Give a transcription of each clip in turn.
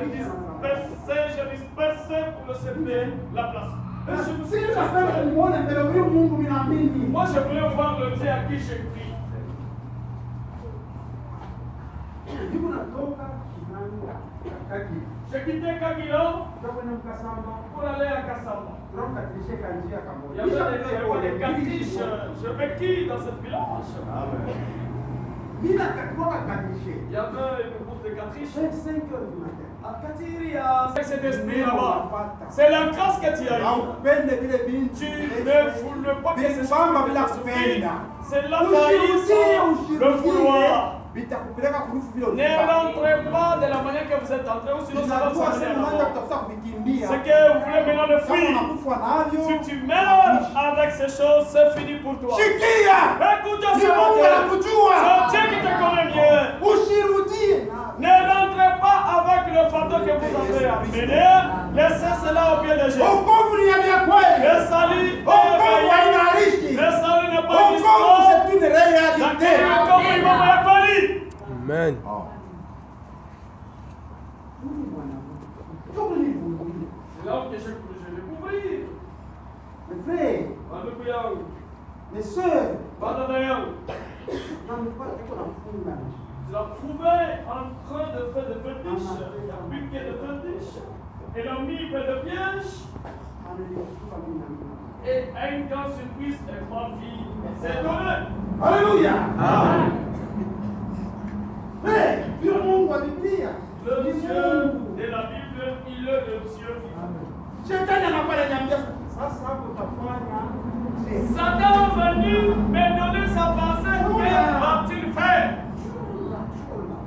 églises dispersées pour le servir la place. Moi, je voulais voir le Dieu à qui je prie. J'ai quitté Kagilo pour aller à Kassamba. Il y avait des catriches. Je vécu dans cette village. Il y avait une groupe de catriches. 5 heures du matin. C'est cet esprit là-bas. C'est la grâce que tu as eu. Tu ne voulais pas que ces choses te souffrent. C'est l'appareillance, le vouloir. Ne rentrez pas de la manière que vous êtes entré, ou sinon ça va vous amener à la mort. Ce que vous voulez maintenant le fuir. Si tu meurs avec ces choses, c'est fini pour toi. Écoute ce matin. C'est Dieu qui te connaît mieux. Ne rentrez pas avec le fardeau que vous avez amené. Laissez cela au pied de Jésus. Le salut n'est pas une histoire. C'est une réalité. Amen. C'est là que je vais couvrir. Mes frères, mes soeurs, Tu l'as trouvé en train de faire des fétiches, piquer des fétiches. Il a mis de pièges. Et une grande surprise, ma vie s'est donnée. Alléluia. Amen. Mais, Dieu montre la Bible. Le Dieu de la Bible, il est le Dieu vivant. Satan est venu me donner sa pensée. Que va-t-il faire?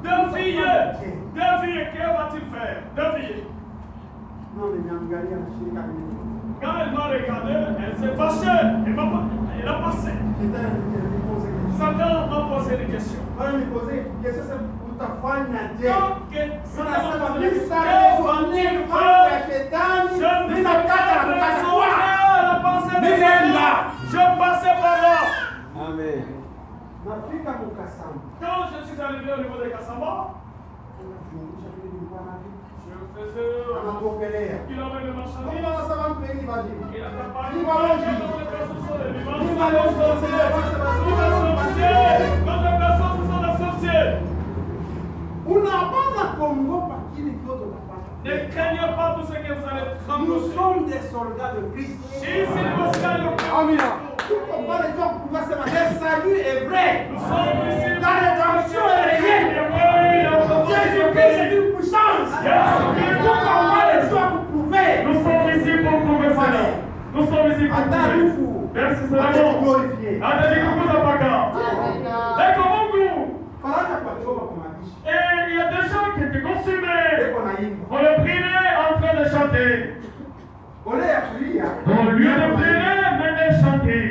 Deviner. Que va-t-il faire? Deviner. Quand elle m'a regardé, elle s'est fâchée. Elle a passé. Satan m'a posé des questions. Je passais par là. Amen. Quand je suis arrivé au niveau de Kassamba, je faisais il avait le marchand. Il a parlé de notre personne, ce sont des sorciers. Ne craignez pas tout ce que vous allez trembler. Nous sommes des soldats de Christ. Amen. Le salut est vrai. Nous sommes ici. La rédemption est réelle. Jésus-Christ est une puissance. Tout combat les soins pour prouver. Nous sommes ici pour prouver cela. Nous sommes ici pour prouver. Merci Seigneur. Et comment vous? Et il y a des gens qui étaient consumés. On le priait en train de chanter. Au lieu de prier, mais de chanter.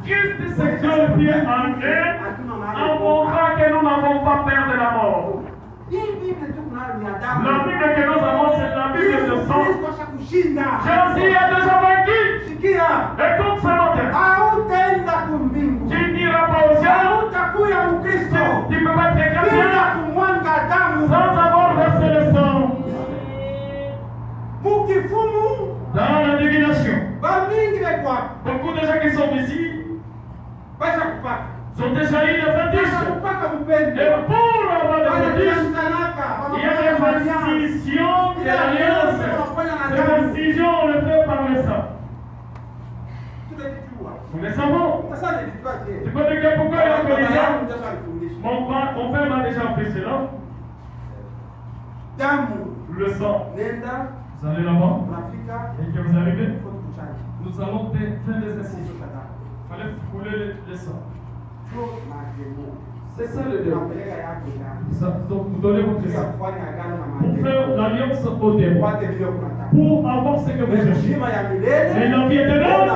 Christ s'est glorifié en eux en montrant que nous n'avons pas peur de la mort. La Bible que nous avons, c'est la Bible de sang. Jésus a déjà vaincu. Écoute ce matin. Tu n'iras pas au ciel. Tu ne peux pas être chrétien sans avoir versé le sang. Dans la divination. Beaucoup de gens qui sont ici sont déjà eu des fétiches. Et pour avoir des fétiches, il y a des fascinations de l'alliance. Ces fascinations, on le fait par le sang. Nous le savons. Tu peux dire pourquoi il a fait ça? Mon père m'a déjà appris cela. Le sang. Vous allez là-bas. Et que vous arrivez. Nous allons faire des incisions. Il fallait couler le sang. C'est ça le démon. Donc vous donnez votre sang. Pour faire l'alliance au démon. Pour avoir ce que vous cherchez. Mais la vie éternelle,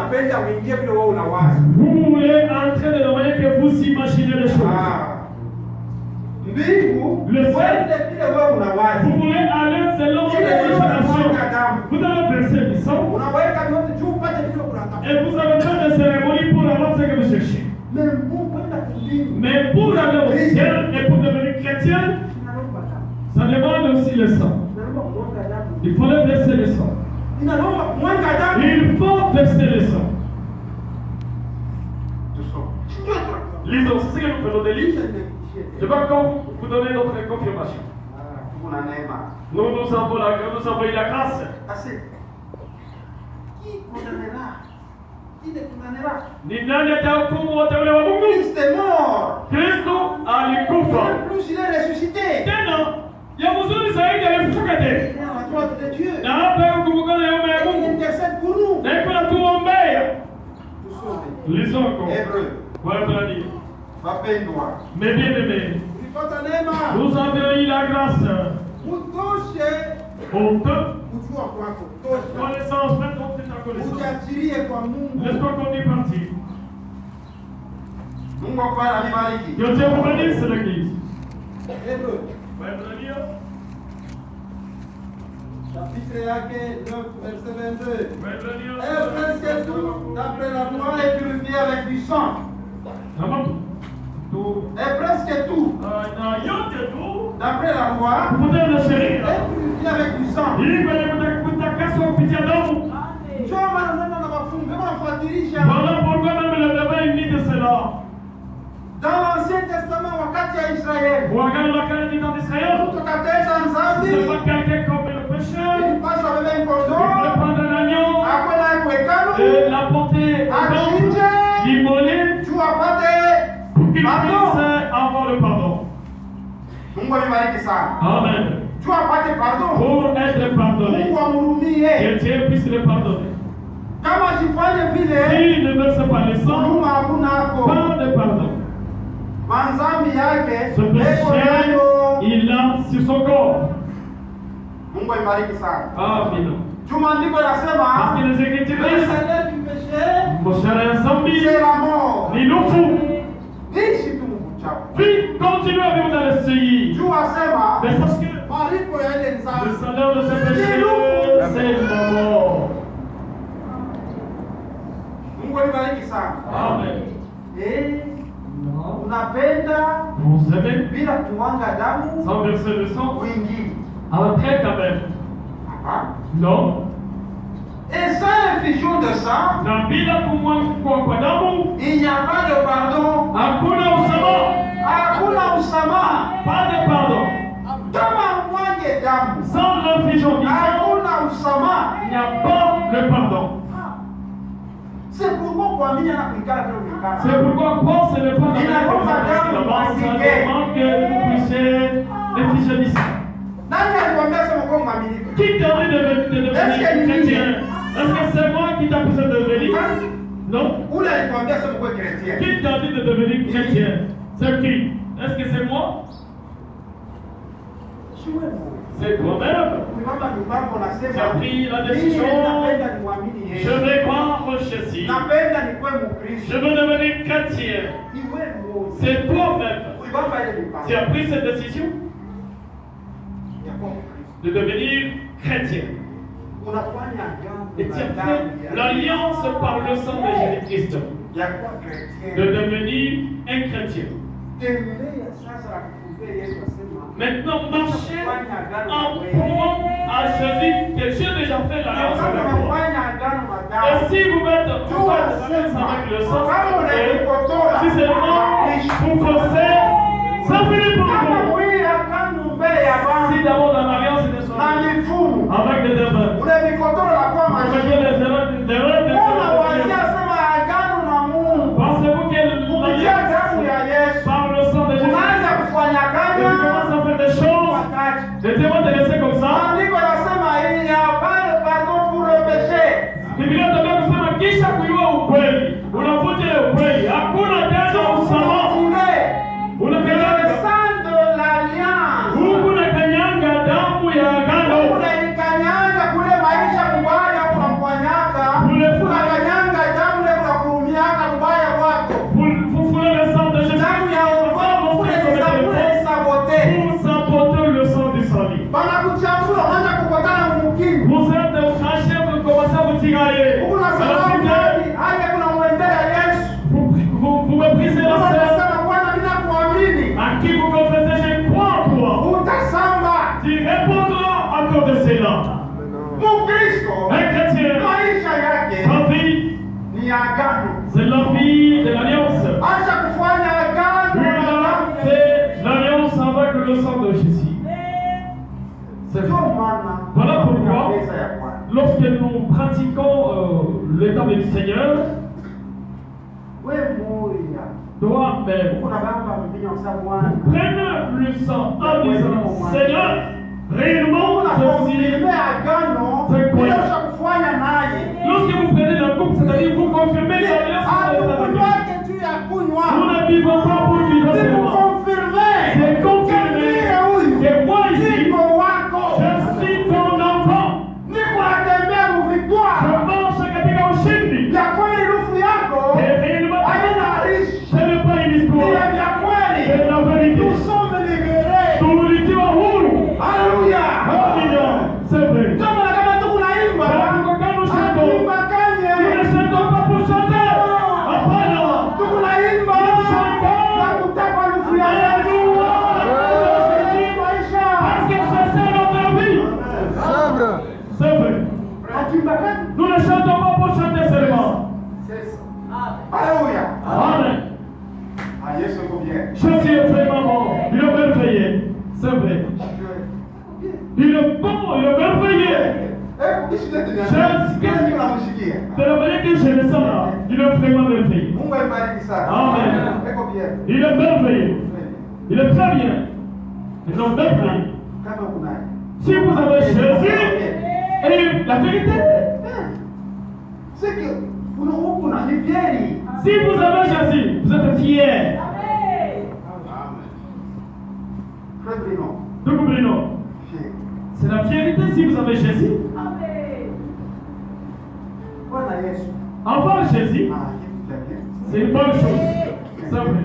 vous voulez entrer de la manière que vous imaginez les choses. Le ciel, vous voulez aller selon l'imagination. Vous avez versé du sang. Et vous avez fait des cérémonies pour avoir ce que vous cherchez. Mais pour aller au ciel et pour devenir chrétien, Ça demande aussi le sang. Il faut le verser le sang. Il faut verser le sang. Lisons, c'est ce que nous faisons des livres. Je vais encore vous donner notre confirmation. Nous avons eu la grâce. Ni nani atahukumu wateule wa Mungu? Kristo alikufa. Il est ressuscité. Tena ya mzuri zaidi alifufuka tena. Na hapa yuko ya Mungu. Intercède pour nous. Na yuko anatuombea. Lisons encore. Hébreu. Mais bien aimés, nous avons eu la grâce. Connaissance, maintenant c'est ta connaissance. Laisse-moi qu'on y partir. Que Dieu vous bénisse l'église. Hébreu. Chapitre 9, verset 22. Et presque tout, d'après la loi, est purifié avec du sang. Et presque tout, d'après la loi, est purifié avec du sang. Voilà pourquoi même le devin est mis de cela. Dans l'Ancien Testament, wakati ya Israël, c'est pas quelqu'un comme le pécheur. il passe avec un Il cordon, peut prendre un agneau et l'apporter au temple, l'immoler pour qu'il puisse avoir le pardon. Amen. Pour être pardonné, que Dieu puisse le pardonner. S'il ne verse pas le sang, pas de pardon. Ce péché, il l'a sur son corps. Amen. Parce que les Écritures disent, mon cher Zambi, ni nous fous. Puis, continuez à vivre dans le pays. Mais parce que le salaire de ce péché, c'est la mort. Amen. Vous aimez sans verser le sang? Après quand même. Non. Et sans effusion de sang, il n'y a pas de pardon. Hakuna usama. Pas de pardon. Sans l'effusion du sang, il n'y a pas de pardon. C'est pourquoi croire ce n'est pas dans la ça demande que vous puissiez l'effusion du sang. Qui t'a dit de devenir chrétien? Est-ce que c'est moi qui t'a poussé de devenir? Non? Qui t'a dit de devenir chrétien? C'est qui? Est-ce que c'est moi? C'est toi-même. Tu as pris la décision. Je vais croire au Jésus. Je veux devenir chrétien. C'est toi-même. Tu as pris cette décision de devenir chrétien. Et tu as fait l'alliance par le sang de Jésus-Christ de devenir un chrétien. Maintenant, marchez en prouvant à Jésus que j'ai déjà fait l'alliance avec toi. Et si vous faites l'alliance avec le sang, si c'est le nom, vous forcez, ça finit pour vous. Si d'abord dans l'alliance, c'était son avec des devins. Vous mettez les erreurs de pensez-vous que l'alliance par le sang de Jésus, et tu commences à faire des choses, les témoins te laisser comme ça. Biblia inasema kusema kisha kujua ukweli. Unafuta ile ukweli. Hakuna tena usalama. Unakanyanga huku unakanyanga damu ya agano. Unakanyanga kule maisha mbaya unafanyaka. Unakanyanga damu ile unakurumiaka mbaya wako. Fufule le sang de Jésus. Damu ya wokovu kule sabote. Pour saboter le sang du salut. Bana kuchafua unaanza kupatana mukini. Vous êtes craché, vous commencez à vous tirailler. Unasema Un chrétien, sa vie, c'est la vie de l'alliance. Il a fait l'alliance avec le sang de Jésus. Voilà pourquoi, lorsque nous pratiquons l'étable du Seigneur, toi-même, prenne le sang en disant, Seigneur, réellement, je suis lorsque vous prenez la coupe, c'est-à-dire vous confirmez l'alliance avec Dieu. Nous ne vivons pas pour vivre seulement. C'est confirmé que moi ici, je suis ton enfant. Je marche katika ushindi. Et réellement, ce n'est pas une histoire. C'est la vérité. Tulitiwa huru. Alléluia. C'est vrai. Nous ne chantons pas pour chanter. C'est vrai. Nous ne chantons pas pour chanter seulement. Alléluia. Amen. Jésus est vraiment bon. Il est merveilleux. C'est vrai. Il est bon, il est merveilleux. De la manière que je le sens là, il est vraiment merveilleux. Amen. Il est merveilleux. Il est très bien. Il est merveilleux. Si vous avez Jésus, et la vérité, c'est que vous n'avez fiers. Si vous avez Jésus, vous êtes fiers. Frère Bruno, c'est la fierté si vous avez Jésus. Avoir Jésus, c'est une bonne chose. C'est vrai.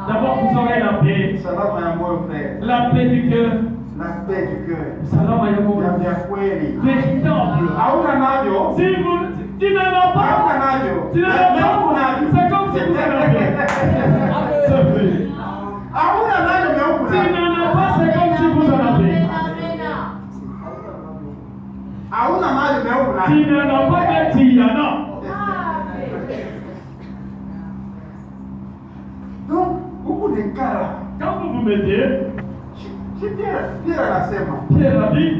D'abord, vous aurez la paix. La paix du cœur. Salama ya Mungu. Véritable. Si vous tu n'en as pas, c'est comme si vous en avez. C'est vrai. Tu n'en as pas, c'est comme si vous en avez. Tu n'en as pas, mais tu y en as. Donc, beaucoup de cas. Quand vous vous mettez, Pierre a dit,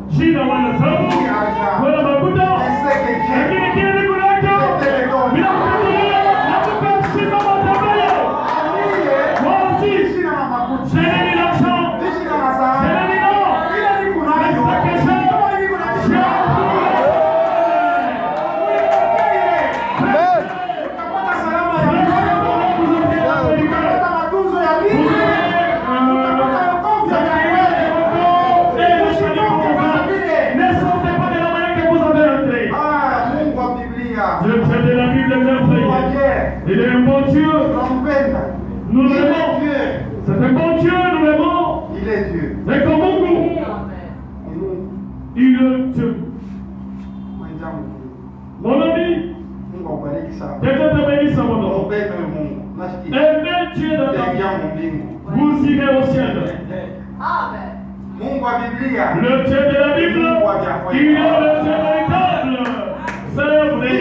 Jina wanasabu, wana makuta, lakini kile kulaka, bila kutulia, nakupa shima matabaya. Moi aussi, j'ai mis l'argent, j'ai mis l'or, mais ça que j'ai il est un bon Dieu. Nous l'aimons. C'est un bon Dieu, nous l'aimons. Il est Dieu. C'est comme nous. Il est Dieu. Mon ami, que Dieu te bénisse, mon nom. Aimez Dieu dans ta vie. Vous irez au ciel. Le Dieu de la Bible, il est le Dieu véritable. C'est vrai.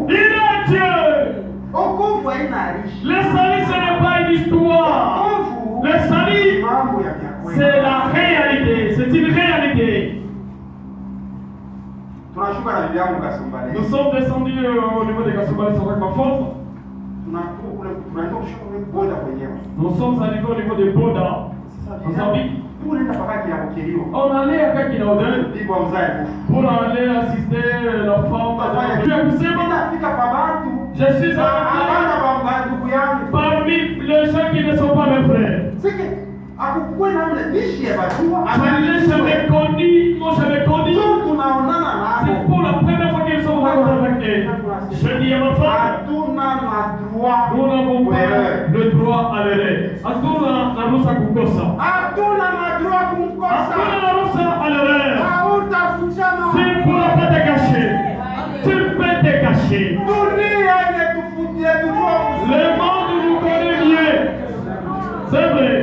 Il est Dieu. Le salut, ce n'est pas une histoire. Le salut, c'est la réalité. C'est une réalité. Nous sommes descendus au niveau des Kassombali sur ma forme. Nous sommes arrivés au niveau des Boda. On allait à Kakinaoden pour aller assister la femme. Je suis parmi les gens qui ne sont pas mes frères. Je l'ai jamais connu. Moi, j'avais connu. C'est pour la première fois qu'ils sont rencontrés avec eux. Je dis à ma femme, nous n'avons pas le droit à l'erreur. Hatuna na ruhusa kukosa. Hatuna na ruhusa à l'erreur. Tu ne pourras pas te cacher. Tu peux te cacher. Le monde nous connaît bien. C'est vrai.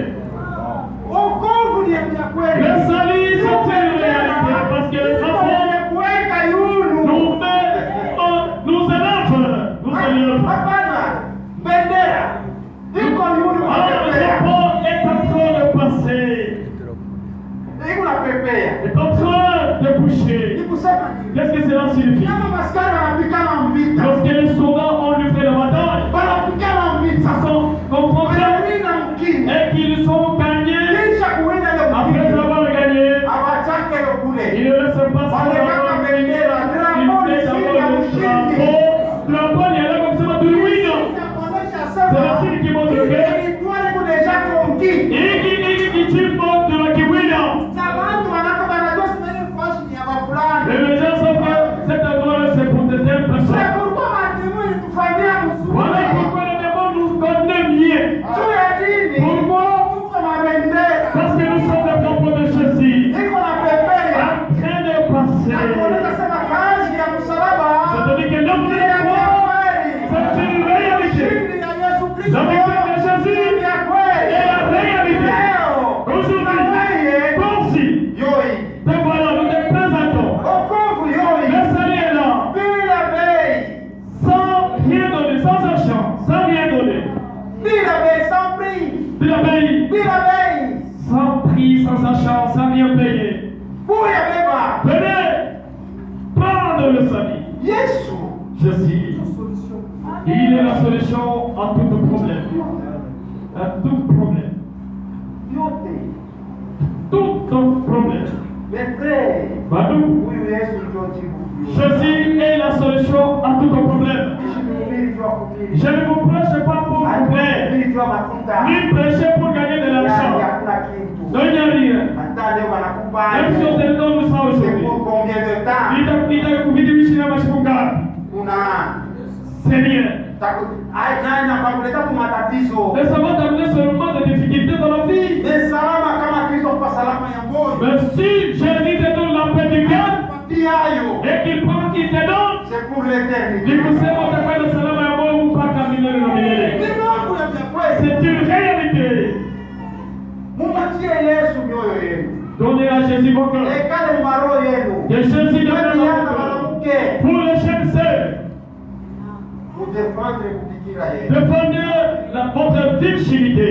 Jésus est la réalité. Aujourd'hui, comme si, te voilà, nous te présentons. Le salut est là. Sans rien donner, sans argent, sans rien donner. Sans prix. Sans prix, sans argent, sans rien payer. Venez prendre le salut. Jésus, il est la solution à tout problème. À tout problème. Tout problème. Badou, Jésus est la solution à tout problème. Je ne vous prêche pas pour vous plaire, ni prêcher pour gagner de l'argent. Non, il n'y a rien. Même si on te donne ça aujourd'hui, c'est rien. Mais ça va t'amener seulement des difficultés dans la vie. Mais si Jésus te donne la paix du cœur et qu'il prend qu'il te donne, c'est pour l'éternité. C'est une réalité. Donnez à Jésus vos cœurs. Que Jésus donne pour les jeunes sœurs. Défendez votre virginité.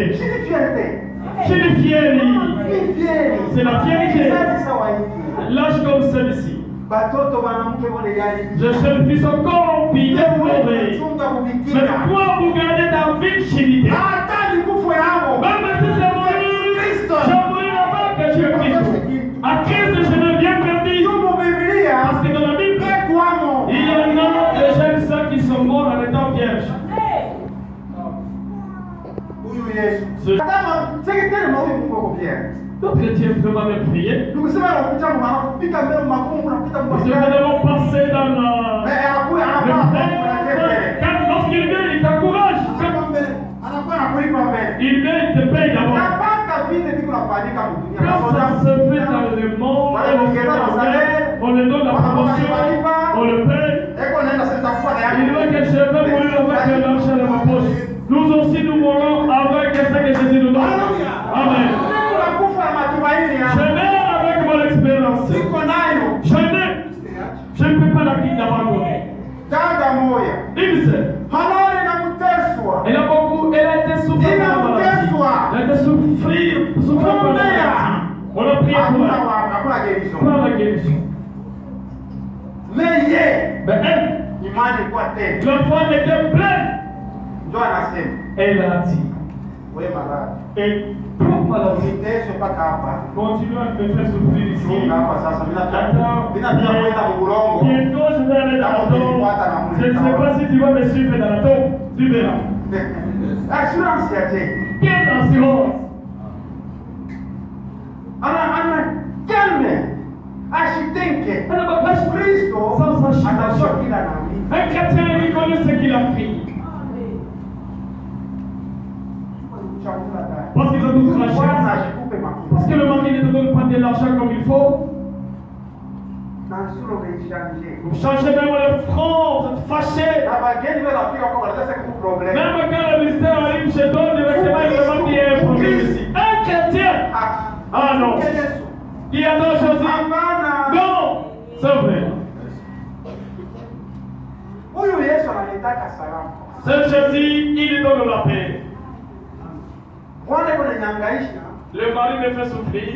C'est une fierté. C'est la fierté. L'âge comme celui-ci. Je suis fils encore pillé déploré. Mais toi, vous gardez ta virginité. Même si c'est mourir, j'ai mouru avant que je Christ. À Christ, je ne viens perdu. Parce que dans la Bible, il y en a des jeunes sœurs qui sont morts en étant vierges. D'autres chrétiens vraiment même prier. Nous devons passer dans lorsqu'il vient, il t'encourage. Il vient, il te paye d'abord. Quand ça se fait dans le monde, on le donne la promotion, on le paye. Il veut que je vais mourir avec l'argent de ma poche. Nous aussi, nous mourons avec ce que Jésus nous donne. Amen. Je n'ai avec mon expérience. Je ne peux pas la quitter d'abandonner. Il sait. Elle a été souffrante par la maladie. Elle a été souffrante par la maladie. On a prié pour elle. Par la guérison. Mais elle, l'enfant était plein. Elle a dit. Et trop maladie. Continue à me faire souffrir ici. Bientôt je vais aller dans la tombe. Je ne sais pas si tu vas me suivre dans la tombe. Tu verras. Quelle assurance. Sans agitation. Un chrétien, il connaît ce qu'il a pris. Parce qu'ils ont tout craché. Parce que le mari ne te donne pas de l'argent comme il faut. Vous changez même le front, vous êtes fâché. Même quand le ministère arrive chez toi, directement il demande qu'il y ait un problème ici. Un chrétien. Ah non. Qui adore Jésus. Non. C'est vrai. C'est Jésus, il donne la paix. Le mari me fait souffrir.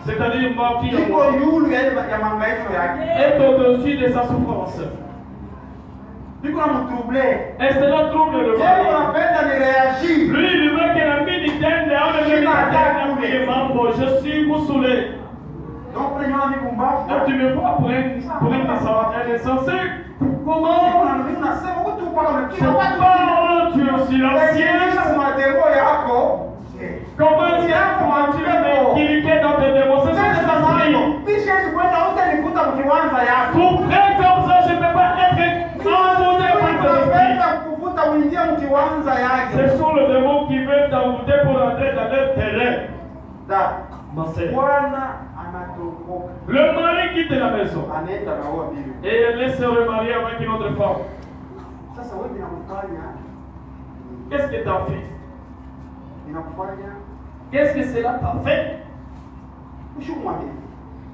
C'est-à-dire ma fille est au-dessus de sa souffrance. Et cela trouble le mari. Lui, il veut que la vie du terre je suis boussolé. Donc tu me vois pour un insensé. Comment tu es silencieux. Comment tu es cliqué dans tes démons? C'est ça que ça souffrir comme ça, je ne peux pas être envoûté par ton esprit. Ce sont les démons qui veulent t'envoûter pour entrer dans leur terrain. Le mari quitte la maison et elle laisse se remarier avec une autre femme. Qu'est-ce que tu as fait? Qu'est-ce que cela t'a fait?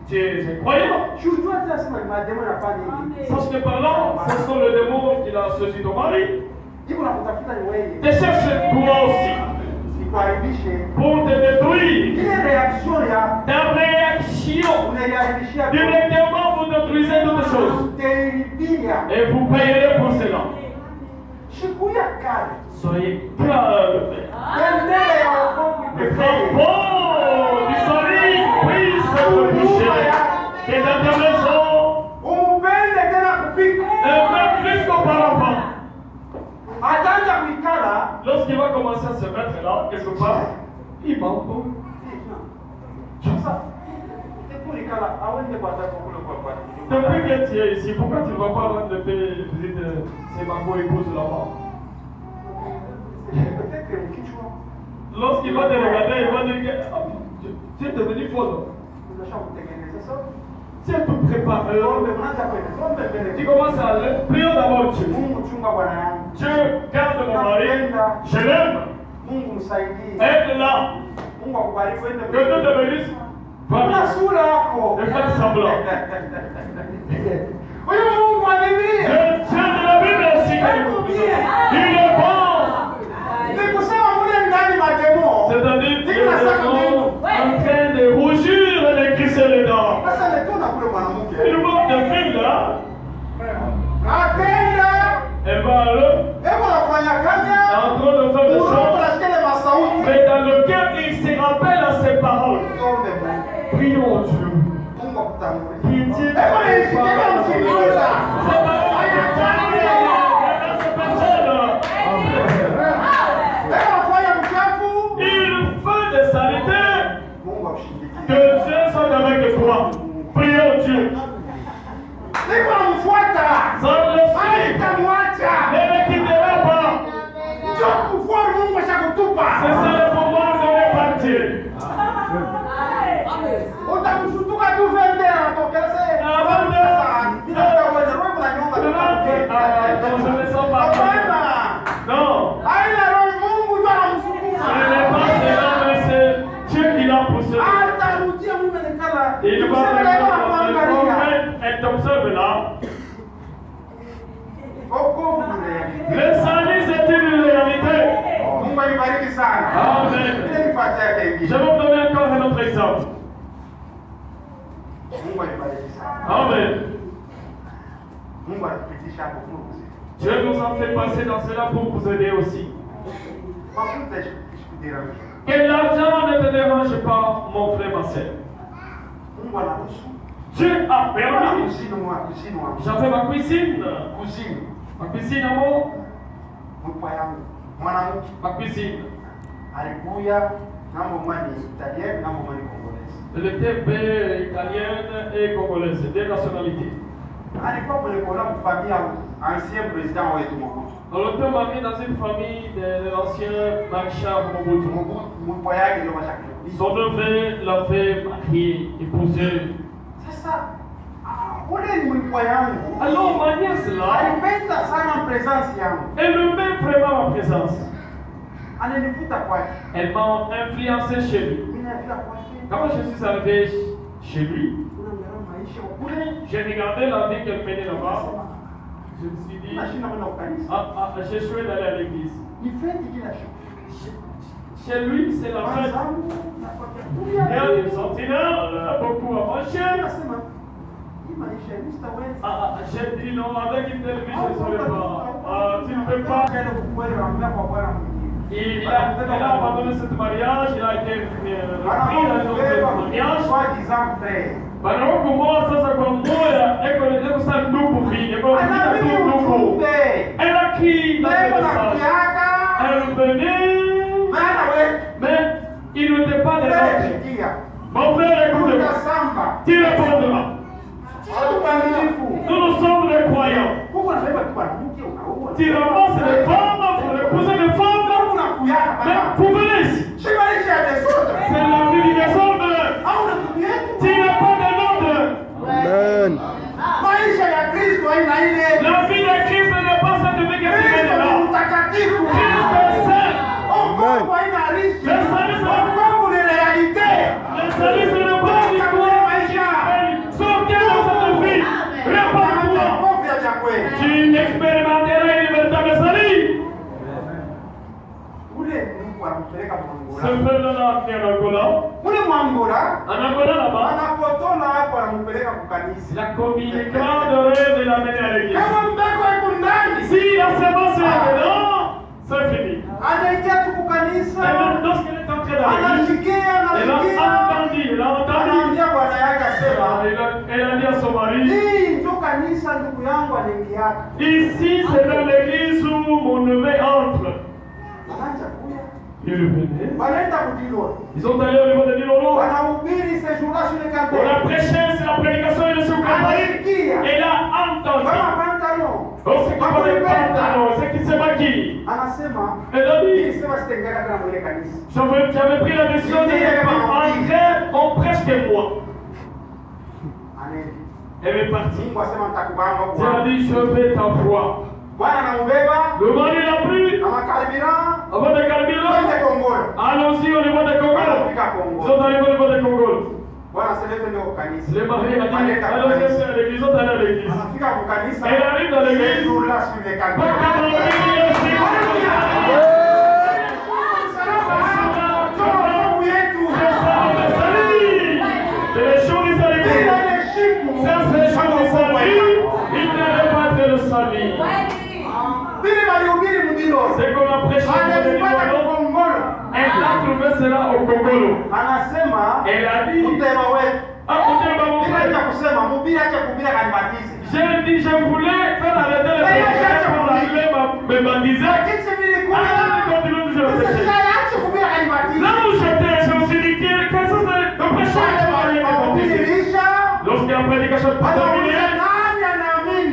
Tu es croyant. Sache que par là, ce sont les démons qui l'ont saisi ton mari. Te cherche toi aussi pour te détruire. Ta réaction, directement vous détruisez toutes choses. Et vous payerez pour cela. Soyez calme. Le crampon du soleil puisse se boucher. Et dans ta maison, et même plus qu'auparavant. Lorsqu'il va commencer à se mettre là, quelque part, il manque. Depuis que tu es ici, pourquoi tu ne vas pas rendre visite ses mamans épouses là-bas? Lorsqu'il va te regarder, il va dire que tu es devenu folle. Tu es tout préparé. Tu commences à aller. Prions d'abord Dieu. Dieu, garde mon mari. Je l'aime. Aide-la. Que Dieu te bénisse. Va bien. Ne faites semblant. Le Dieu de la Bible aussi. Il est bon. C'est-à-dire que nous sommes en train de rougir et de crisser les dents. Il manque de fille là. Elle va aller en train de faire des choses, mais dans le cœur il se rappelle à ses paroles. Prions Dieu. Pitié. Que Dieu soit avec toi. Prions Dieu. Sans le suivre. Ne le quittera pas. C'est ça le pouvoir de répartir. Je ne sens pas. Non. Ce n'est pas cela, mais c'est Dieu qui l'a poussé. Il va elle t'observe là. Le salut c'est une réalité. Amen. Je vais vous donner encore un autre exemple. Amen. Dieu nous a fait passer dans cela pour vous aider aussi. Que l'argent ne te dérange pas, mon frère, ma soeur. Dieu a permis. J'avais ma cuisine. Ma cuisine, amour. Ma cuisine. Elle était italienne et congolaise, deux nationalités. On était marié dans une famille de l'ancien maréchal Mobutu. Son neveu l'avait marié, épousé. C'est ça. Alors, ma nièce là, elle aimait vraiment ma présence. Elle m'a influencé chez lui. Quand je suis arrivé chez lui, j'ai regardé la vie qu'elle menait là-bas. Je me suis dit, j'ai choisi d'aller à l'église. Chez lui, c'est la fête. Il y a des sentinelles, beaucoup à manger. J'ai dit non, avec une télévision sur le bras. Tu ne peux pas. Il a abandonné ce mariage, il a été repris dans un autre mariage. Alors comment ça comme moi, elle connaît ça nous pour vivre. Elle a crié dans ce message. Elle venait, mais il n'était pas de l'autre. Mon frère, écoute-moi. Tu répondras. Nous sommes des croyants. Tu ramasses les femmes, pour épouser les femmes. Mais pour venir ici, c'est la vie du désordre. Tu n'as pas de l'ordre. Amen. La vie de Christ n'est pas cette vie que tu mènes là. Christ est Ce frère-là l'a amené en Angola. En Angola là-bas, la communicant de rêve de l'amener à l'église. Si la semence est dedans, c'est fini. Et même lorsqu'elle est entrée dans l'église, elle a entendu. Elle a dit à son mari, ici c'est dans l'église où mon neveu entre. Ils sont allés au niveau de Dilolo. On a prêché, c'est la prédication et le Soukabari. Et là, entendu. Oh, c'est qui parle de pantalon, c'est qui se maquille. Elle a dit, j'avais pris la décision de entrer en presque mois. Elle est partie. Elle a dit, je vais t'envoyer. Le mari l'a pris. Avant de carburant. Allons-y au niveau de Congo. Ils sont arrivés au niveau de Congo. Le mari a dit, allons-y à l'église, ils sont allés à l'église. Elle arrive dans l'église. Les choses du salut. Ça, c'est les choses du salut. Il ne veut pas être le salut. C'est qu'on a prêché et elle a trouvé cela au Congo. Elle a dit, j'ai dit, je voulais faire arrêter le péché pour arriver à me baptiser. Là où j'étais, je me suis dit, qu'est-ce que c'est le péché pour aller me baptiser? Lorsqu'il y a une prédication pas terminée,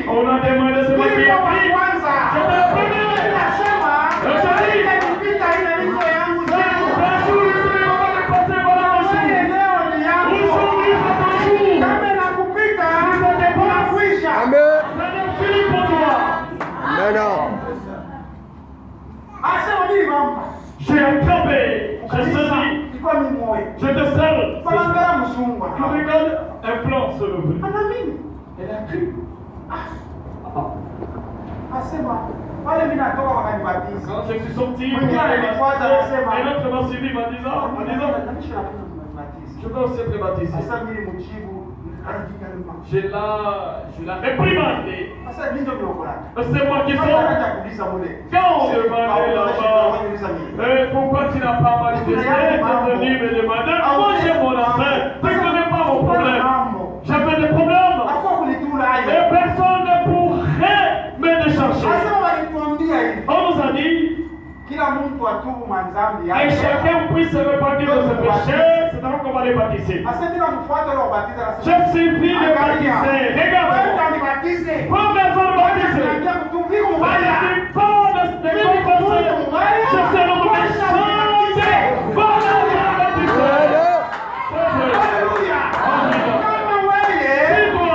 on a demandé ce qui est pris. J'étais le premier. J'ai attrapé, j'ai saisi, je te salue. Tu regardes un plan se lever. Elle a cru. Quand je suis sorti, un autre m'a suivi en disant, je veux aussi être baptisé. Je l'ai réprimandé. C'est moi qui sors. Quand je vais aller là-bas, pourquoi tu n'as pas manifesté? Tu es venu me demander. Moi j'ai mon affaire. Tu ne connais pas mon problème. J'avais des problèmes. Et personne ne pourrait me décharger. On nous a dit, et chacun puisse se repentir de ses péchés, c'est avant qu'on va les baptiser. Je suffis de baptiser. Regarde, première fois baptisé. Pas de confesser. Je sais le mauvais chanter. Voilà le baptisé. Alléluia. C'est toi.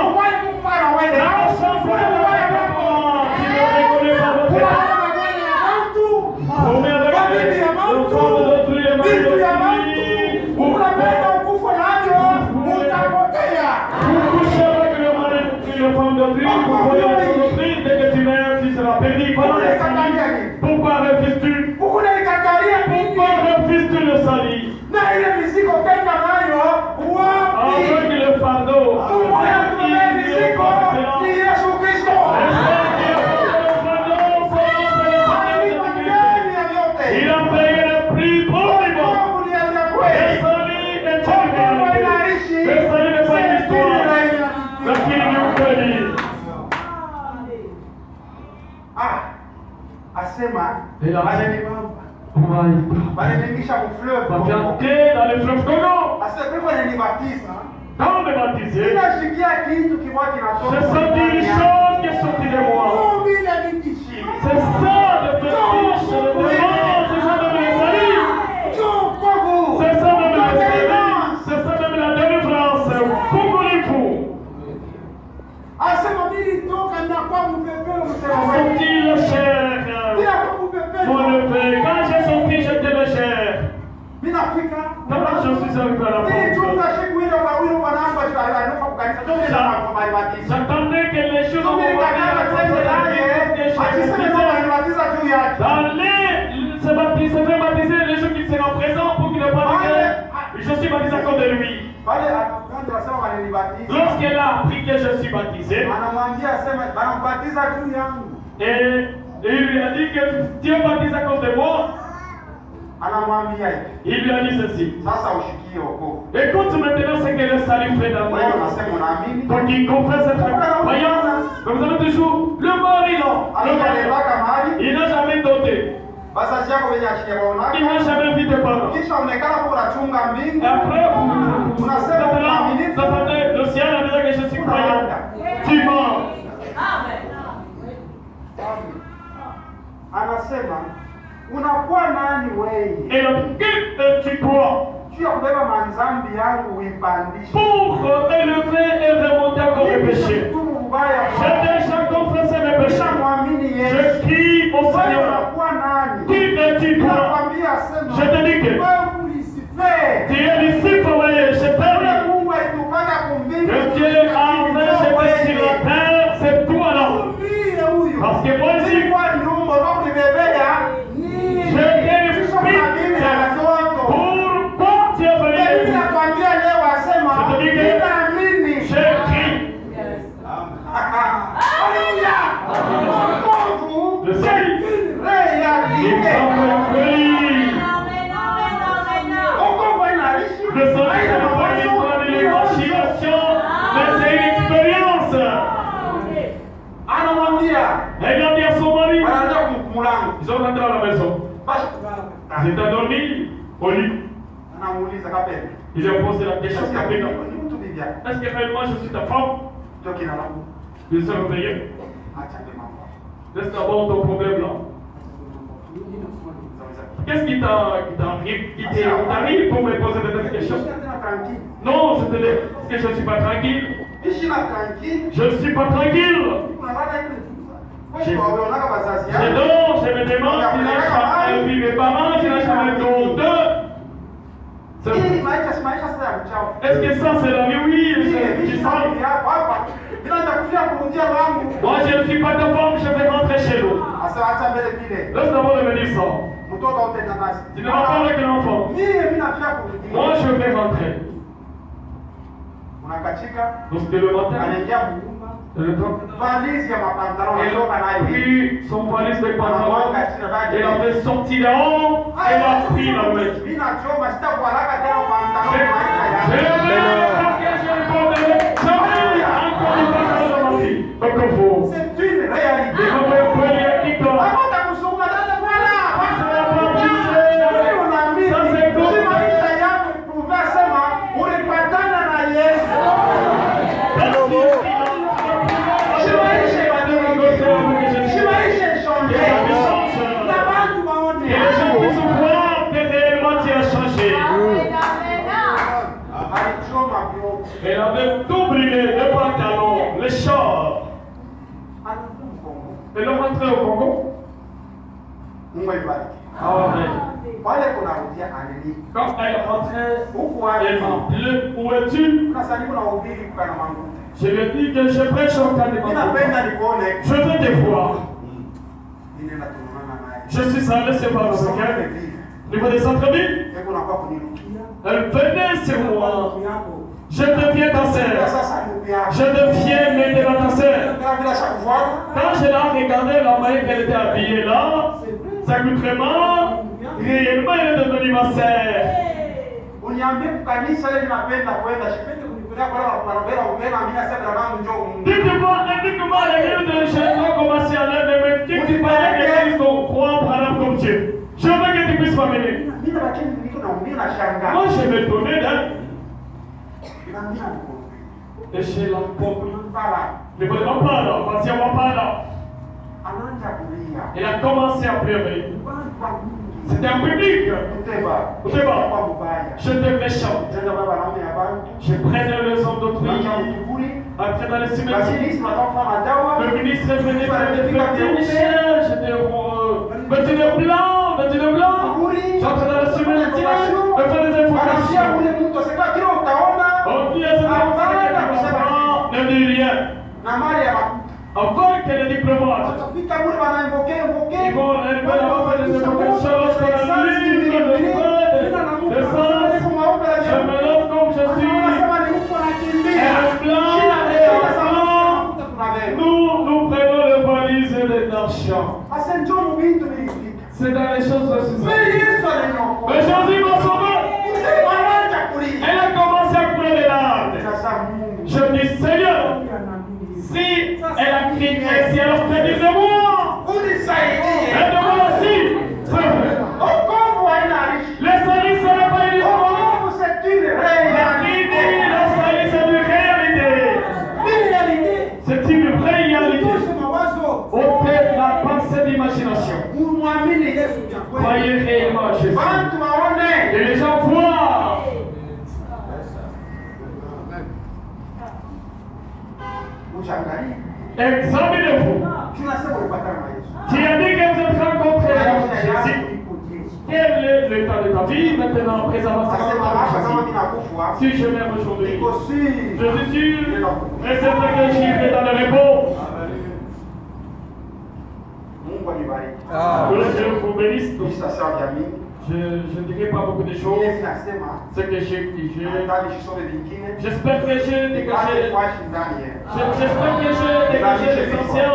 La chance de la tu ne reconnais pas votre Dieu. Pourquoi refuses-tu? Pourquoi refuses-tu le salut? Avec le fardeau. Il a payé le prix pour les bons. Le salut est terminé. Le salut n'est pas une histoire. La fille du crédit. Et la dans le fleuve Congo. Quand me baptiser, j'ai senti une chose qui est sortie de moi. C'est ça le fétiche, le démon, c'est ça même le salut. C'est ça même le salut, c'est ça même la délivrance. Fougoulifou. Sorti le chair. Mon neveu, quand j'ai sorti, j'étais le chair. Quand je suis arrivé à la porte, j'attendais que les choses vont se baptiser Lorsqu'elle a appris que je suis baptisé, et il lui a dit que Dieu baptise à cause de moi, il lui a dit ceci. Écoute maintenant ce que le salut fait dans moi. Pour qu'il confesse être croyant, mais vous avez toujours le mari là. Il n'a jamais doté. Il n'a jamais vu de parents. Et après, vous attendez, le ciel a dit que je suis croyant. Tu mens. Unakuwa nani wewe? Et le qui tu crois? Tu as kubeba manzambi yangu uipandishe. Pour élever et remonter encore mes péchés. J'ai déjà confessé mes péchés. Je crie au Seigneur. Qui es-tu toi? Je te dis que tu es Lucifer, je t'aime. Que Dieu a enlevé sur la terre, c'est toi là. Parce que moi aussi, ils ont rentré à la maison. Ils étaient endormis au lit. Ils ont posé la question est-ce que réellement je suis ta femme? Ils sont réveillés. Laisse d'abord ton problème là. Qu'est-ce qui t'arrive pour me poser cette question? Non, je te dis, est-ce que je ne suis pas tranquille? Je ne suis pas tranquille. Je me demande si j'ai jamais vu mes parents, si j'ai jamais vu d'eux. Est-ce que ça c'est la vie? Oui, c'est ça. Moi je ne suis pas de femme, je vais rentrer chez nous. Laisse d'abord me dire ça. Tu ne vas pas avec l'enfant. Moi je vais rentrer. Donc le matin, il a pris son valise de pantalon, il avait sorti là-haut et il a pris la main. C'est une réalité. Elle avait tout brûlé, le pantalon, le short. Elle est rentrée au Congo. Amen. Quand elle est rentrée, elle m'a appelé, où es-tu? Je lui ai dit que je prêche au cas de Congo. Je veux te voir. Je suis allé se voir dans lequel niveau des centres-villes. Elle venait sur moi. Je deviens ta sœur. Je deviens maintenant ta sœur. Quand je l'ai regardée, la manière qu'elle était habillée là, ça coûte vraiment, réellement elle est devenue ma sœur. Dites-moi l'église de chez toi commencer à aller, mais tu parles de l'église qu'on croit par exemple comme Dieu. Je veux que tu puisses m'amener. Moi je vais te donner d'un. Et chez la pauvre, ne voulez pas là, patiemment pas là. Il a commencé à pleurer. C'était un public. J'étais méchant. Je prenais les hommes d'autrui. Après dans les cimetières, le ministre est venu faire des fêtes. J'étais vêtu de blanc. J'entrais dans le cimetière. Je fais des invocations. On dit à ce moment-là, ne dis rien. Avant que les diplomates, ils vont élever la voix des invocations sur la ligne de feu, de sens. Je me lève comme je suis. Croyez réellement à Jésus. Et les gens voient. Examinez-vous. Tu as dit que vous êtes rencontré avec Jésus. Quel est l'état de ta vie maintenant, après avoir rencontré Jésus? Si je m'aime aujourd'hui, je suis sûr, mais c'est vrai que j'irai dans le repos. Que Dieu vous bénisse. Je ne dirai pas beaucoup de choses. Ce que j'espère que j'ai dégagé. J'espère que j'ai dégagé l'essentiel.